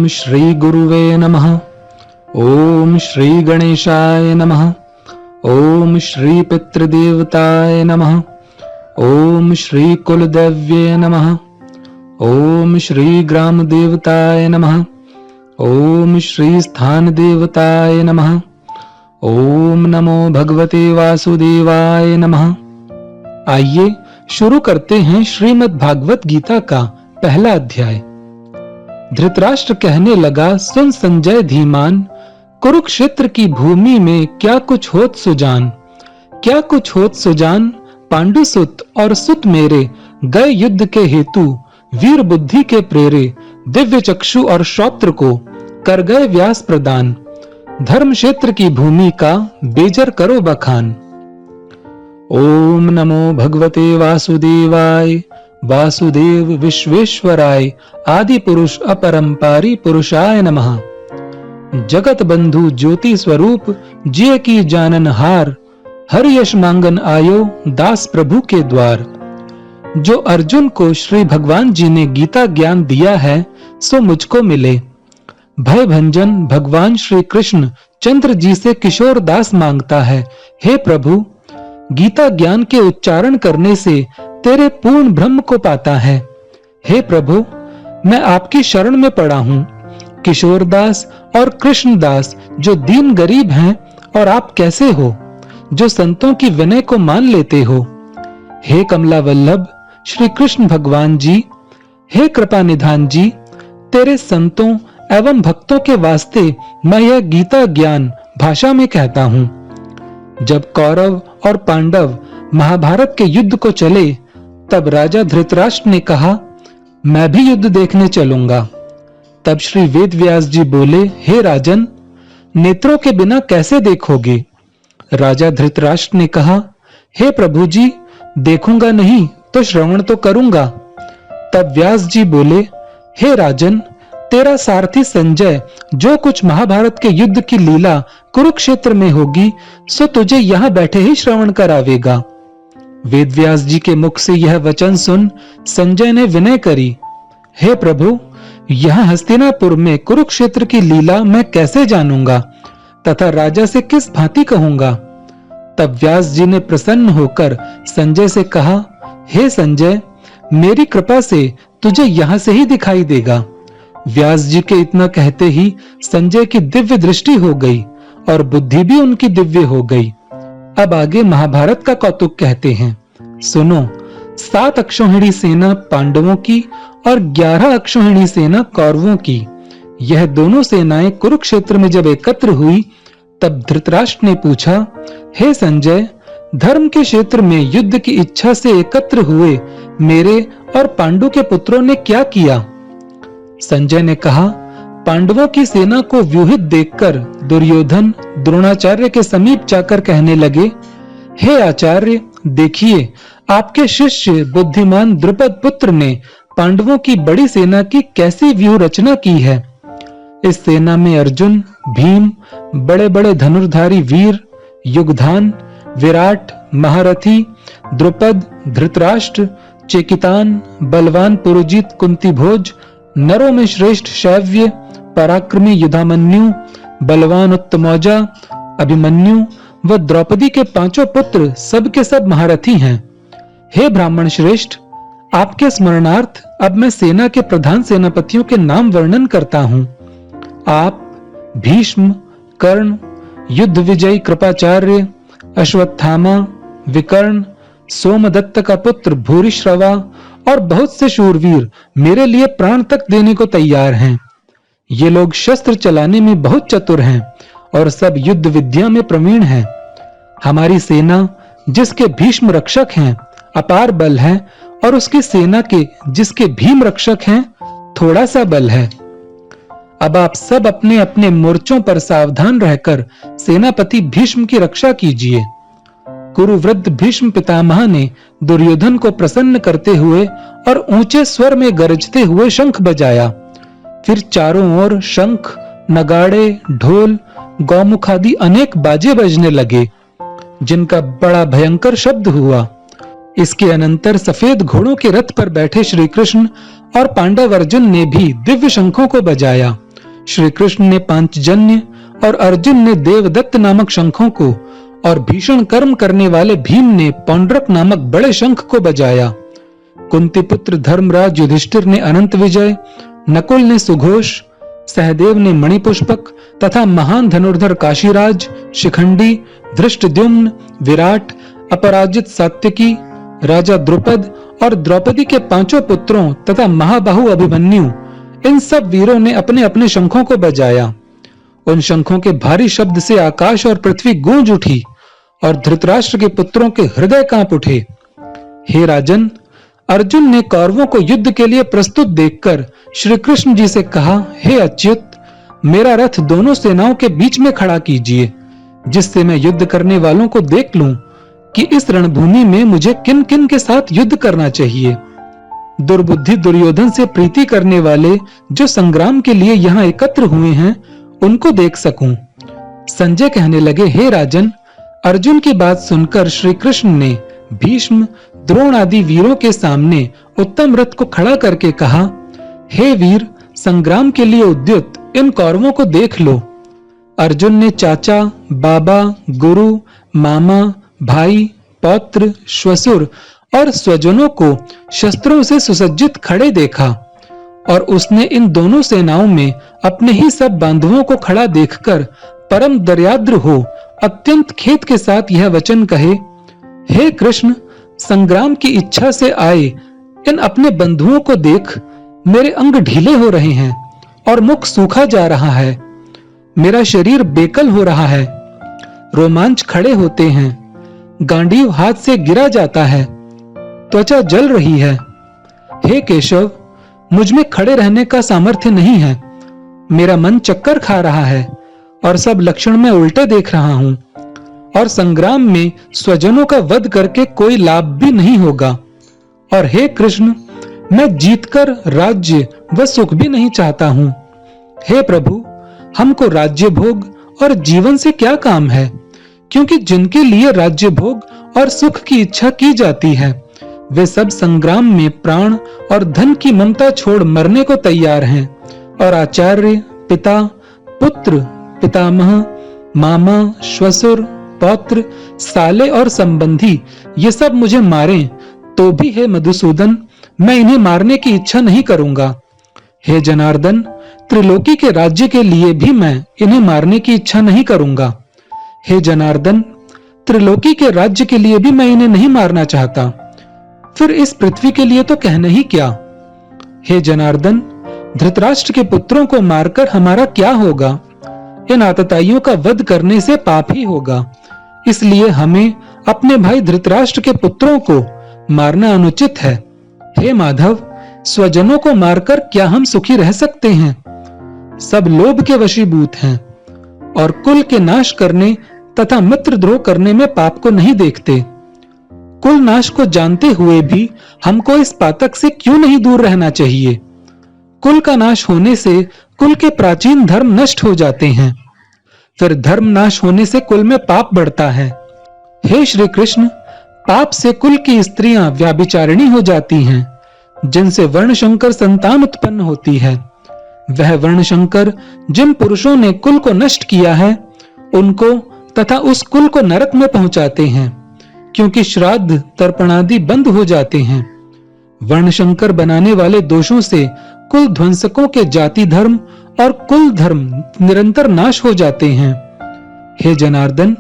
ओम श्री गुरुवे नमः। ओम श्री गणेशाय नमः। ओम श्री पितृदेवताय नमः। ओम श्री कुलदेव्ये नमः। ओम श्री ग्राम देवताय नमः। ओम श्री स्थान देवताय नमः। ओम नमो भगवते वासुदेवाय नमः। आइए शुरू करते हैं श्रीमद् भागवत गीता का पहला अध्याय। धृतराष्ट्र कहने लगा, सुन संजय धीमान, कुरुक्षेत्र की भूमि में क्या कुछ होत सुजान। क्या कुछ होत सुजान, पांडुसुत और सुत मेरे गए युद्ध के हेतु वीर बुद्धि के प्रेरे, दिव्य चक्षु और श्रोत्र को कर गए व्यास प्रदान। धर्म क्षेत्र की भूमि का बेजर करो बखान। ओम नमो भगवते वासुदेवाय। वासुदेव विश्वेश्वराय आदि पुरुष अपरंपारी पुरुषाय नमः। जगत बंधु ज्योति स्वरूप जिय की जानन हार, हर यश मांगन आयो दास प्रभु के द्वार। जो अर्जुन को श्री भगवान जी ने गीता ज्ञान दिया है सो मुझको मिले। भय भंजन भगवान श्री कृष्ण चंद्र जी से किशोर दास मांगता है, हे प्रभु गीता ज्ञान के उच्चारण करने से तेरे पूर्ण ब्रह्म को पाता है। हे प्रभु मैं आपकी शरण में पड़ा हूँ। किशोरदास और कृष्णदास जो दीन गरीब हैं, और आप कैसे हो जो संतों की विनय को मान लेते हो। हे कमला वल्लभ श्री कृष्ण भगवान जी, हे कृपा निधान जी, तेरे संतों एवं भक्तों के वास्ते मैं यह गीता ज्ञान भाषा में कहता हूँ। जब कौरव और पांडव महाभारत के युद्ध को चले, तब राजा धृतराष्ट्र ने कहा, मैं भी युद्ध देखने चलूंगा। तब श्री वेदव्यास जी बोले, हे राजन, नेत्रों के बिना कैसे देखोगे। राजा धृतराष्ट्र ने कहा, हे प्रभु जी, देखूंगा नहीं तो श्रवण तो करूंगा। तब व्यास जी बोले, हे राजन, तेरा सारथी संजय जो कुछ महाभारत के युद्ध की लीला कुरुक्षेत्र में होगी सो तुझे यहां बैठे ही श्रवण करावेगा। वेदव्यास जी के मुख से यह वचन सुन संजय ने विनय करी, हे प्रभु, यहां हस्तिनापुर में कुरुक्षेत्र की लीला मैं कैसे जानूंगा तथा राजा से किस भांति कहूंगा। तब व्यास जी ने प्रसन्न होकर संजय से कहा, हे संजय, मेरी कृपा से तुझे यहां से ही दिखाई देगा। व्यास जी के इतना कहते ही संजय की दिव्य दृष्टि हो गई और बुद्धि भी उनकी दिव्य हो गई। अब आगे महाभारत का कौतुक कहते हैं, सुनो। 7 अक्षौहिणी सेना पांडवों की और 11 अक्षौहिणी सेना कौरवों की, यह दोनों सेनाएं कुरुक्षेत्र में जब एकत्र हुई, तब धृतराष्ट्र ने पूछा, हे संजय, धर्म के क्षेत्र में युद्ध की इच्छा से एकत्र हुए मेरे और पांडु के पुत्रों ने क्या किया। संजय ने कहा, पांडवों की सेना को व्यूहित देखकर दुर्योधन द्रोणाचार्य के समीप जाकर कहने लगे, हे आचार्य, देखिए आपके शिष्य बुद्धिमान द्रुपद पुत्र ने पांडवों की बड़ी सेना की कैसी व्यूह रचना की है। इस सेना में अर्जुन, भीम, बड़े बड़े धनुर्धारी वीर, युगधान, विराट, महारथी, द्रुपद, धृतराष्ट्र, चेकितान, बलवान पुरोजित कुंतीभोज, नरों में श्रेष्ठ शैव्य, पराक्रमी युधामन्यु, बलवान उत्तमौजा, अभिमन्यु व द्रौपदी के 5 पुत्र सब के सब महारथी हैं। हे ब्राह्मण श्रेष्ठ, आपके स्मरणार्थ अब मैं सेना के प्रधान सेनापतियों के नाम वर्णन करता हूँ। आप भीष्म, कर्ण, युद्ध विजयी कृपाचार्य, अश्वत्थामा, विकर्ण, सोमदत्त का पुत्र भूरिश्रवा और बहुत से शूरवीर मेरे लिए प्राण तक देने को तैयार हैं। ये लोग शस्त्र चलाने में बहुत चतुर हैं और सब युद्ध विद्या में प्रवीण हैं। हमारी सेना जिसके भीष्म रक्षक हैं अपार बल है, और उसकी सेना के जिसके भीम रक्षक हैं थोड़ा सा बल है। अब आप सब अपने अपने मोर्चों पर सावधान रहकर सेनापति भीष्म की रक्षा कीजिए। कुरुवृद्ध भीष्म पितामह ने दुर्योधन को प्रसन्न करते हुए और ऊंचे स्वर में गरजते हुए शंख बजाया। फिर चारों ओर शंख, नगाड़े, ढोल, गौमुख आदि अनेक बाजे बजने लगे, जिनका बड़ा भयंकर शब्द हुआ। इसके अनंतर सफेद घोड़ों के रथ पर बैठे श्री कृष्ण और पांडव अर्जुन ने भी दिव्य शंखों को बजाया श्री कृष्ण ने पांचजन्य और अर्जुन ने देवदत्त नामक शंखों को और भीषण कर्म करने वाले भीम ने पौंड्रक नामक बड़े शंख को बजाया। कुंती पुत्र धर्मराज युधिष्ठिर ने अनंत विजय, नकुल ने सुघोष, सहदेव ने मणिपुष्पक तथा महान धनुर्धर काशीराज, शिखंडी, धृष्टद्युम्न, विराट, अपराजित सात्यकी, राजा द्रुपद और द्रौपदी के पांचों पुत्रों तथा महाबाहु अभिमन्यु, इन सब वीरों ने अपने अपने शंखों को बजाया। उन शंखों के भारी शब्द से आकाश और पृथ्वी गूंज उठी और धृतराष्ट्र के पुत्रों के हृदय कांप उठे। हे राजन, अर्जुन ने कौरवों को युद्ध के लिए प्रस्तुत देखकर श्री कृष्ण जी से कहा, हे अच्युत, मेरा रथ दोनों सेनाओं के बीच में खड़ा कीजिए, जिससे मैं युद्ध करने वालों को देख लूं कि इस रणभूमि में मुझे किन किन के साथ युद्ध करना चाहिए। दुर्बुद्धि दुर्योधन से प्रीति करने वाले जो संग्राम के लिए यहाँ एकत्र हुए हैं, उनको देख सकूं। संजय कहने लगे, हे राजन, अर्जुन की बात सुनकर श्री कृष्ण ने भीष्म, द्रोण आदि वीरों के सामने उत्तम रथ को खड़ा करके कहा, हे वीर, संग्राम के लिए उद्युत इन कौरवों को देख लो। अर्जुन ने चाचा, बाबा, गुरु, मामा, भाई, पौत्र, श्वशुर और स्वजनों को शस्त्रों से सुसज्जित खड़े देखा और उसने इन दोनों सेनाओं में अपने ही सब बांधवों को खड़ा देखकर परम दर्याद्र हो अत्यंत खेद के साथ यह वचन कहे, हे कृष्ण, संग्राम की इच्छा से आए इन अपने बंधुओं को देख मेरे अंग ढीले हो रहे हैं और मुख सूखा जा रहा है। मेरा शरीर बेकल हो रहा है, रोमांच खड़े होते हैं, गांडीव हाथ से गिरा जाता है, त्वचा जल रही है। हे केशव, मुझ में खड़े रहने का सामर्थ्य नहीं है। मेरा मन चक्कर खा रहा है और सब लक्षण में उल्टे देख रहा हूं और संग्राम में स्वजनों का वध करके कोई लाभ भी नहीं होगा। और हे कृष्ण, मैं जीतकर राज्य व सुख भी नहीं चाहता हूं। हे प्रभु, हमको राज्य भोग और जीवन से क्या काम है, क्योंकि जिनके लिए राज्य भोग और सुख की इच्छा की जाती है वे सब संग्राम में प्राण और धन की ममता छोड़ मरने को तैयार हैं। और आचार्य, पिता, पुत्र, पितामह, मामा, श्वशुर, पौत्र, साले और संबंधी ये सब मुझे मारें तो भी हे मधुसूदन, मैं इन्हें मारने की इच्छा नहीं करूंगा। हे जनार्दन, त्रिलोकी के राज्य के लिए भी मैं इन्हें मारने की इच्छा नहीं करूंगा। हे जनार्दन, त्रिलोकी के राज्य के लिए भी मैं इन्हें नहीं मारना चाहता, फिर इस पृथ्वी के लिए तो कहना ही क्या। हे जनार्दन, धृतराष्ट्र के पुत्रों को मारकर हमारा क्या होगा? इन आतताइयों का वध करने से पाप ही होगा। इसलिए हमें अपने भाई धृतराष्ट्र के पुत्रों को मारना अनुचित है। हे माधव, स्वजनों को मारकर क्या हम सुखी रह सकते हैं? सब लोभ के वशीभूत हैं और कुल के नाश करने तथा मित्रद्रोह करने में पाप को नहीं देखते। कुल नाश को जानते हुए भी हमको इस पातक से क्यों नहीं दूर रहना चाहिए? कुल का नाश होने से कुल के प्राचीन धर्म नष्ट हो जाते हैं, फिर धर्म नाश होने से कुल में पाप बढ़ता है। हे श्री कृष्ण, पाप से कुल की स्त्रियां व्याभिचारिणी हो जाती हैं, जिनसे वर्णशंकर संतान उत्पन्न होती है। वह वर्णशंकर जिन पुरुषों ने कुल को नष्ट किया है, उनको तथा उस कुल को नरक में पहुंचाते हैं, क्योंकि श्राद्ध तर्पणादि बंद हो जाते हैं। वर्णशंकर बनाने वाले दोषों से कुल ध्वंसकों के जाति धर्म और कुल धर्म निरंतर नाश हो जाते हैं। हे जनार्दन,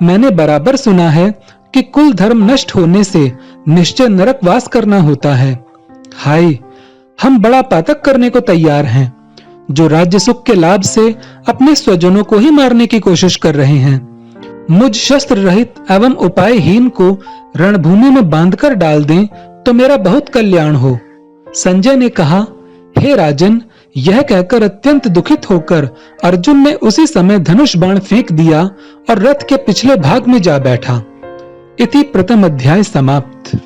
मैंने बराबर सुना है कि कुल धर्म नष्ट होने से निश्चय नरक वास करना होता है। हाय, हम बड़ा पातक करने को तैयार हैं, जो राज्य सुख के लाभ से अपने स्वजनों को ही मारने की कोशिश कर रहे हैं। मुझ शस्त्र रहित एवं उपायहीन को रणभूमि में बांधकर डाल दें तो मेरा बहुत कल्याण हो। संजय ने कहा, हे राजन, यह कहकर अत्यंत दुखित होकर अर्जुन ने उसी समय धनुष बाण फेंक दिया और रथ के पिछले भाग में जा बैठा। इति प्रथम अध्याय समाप्त।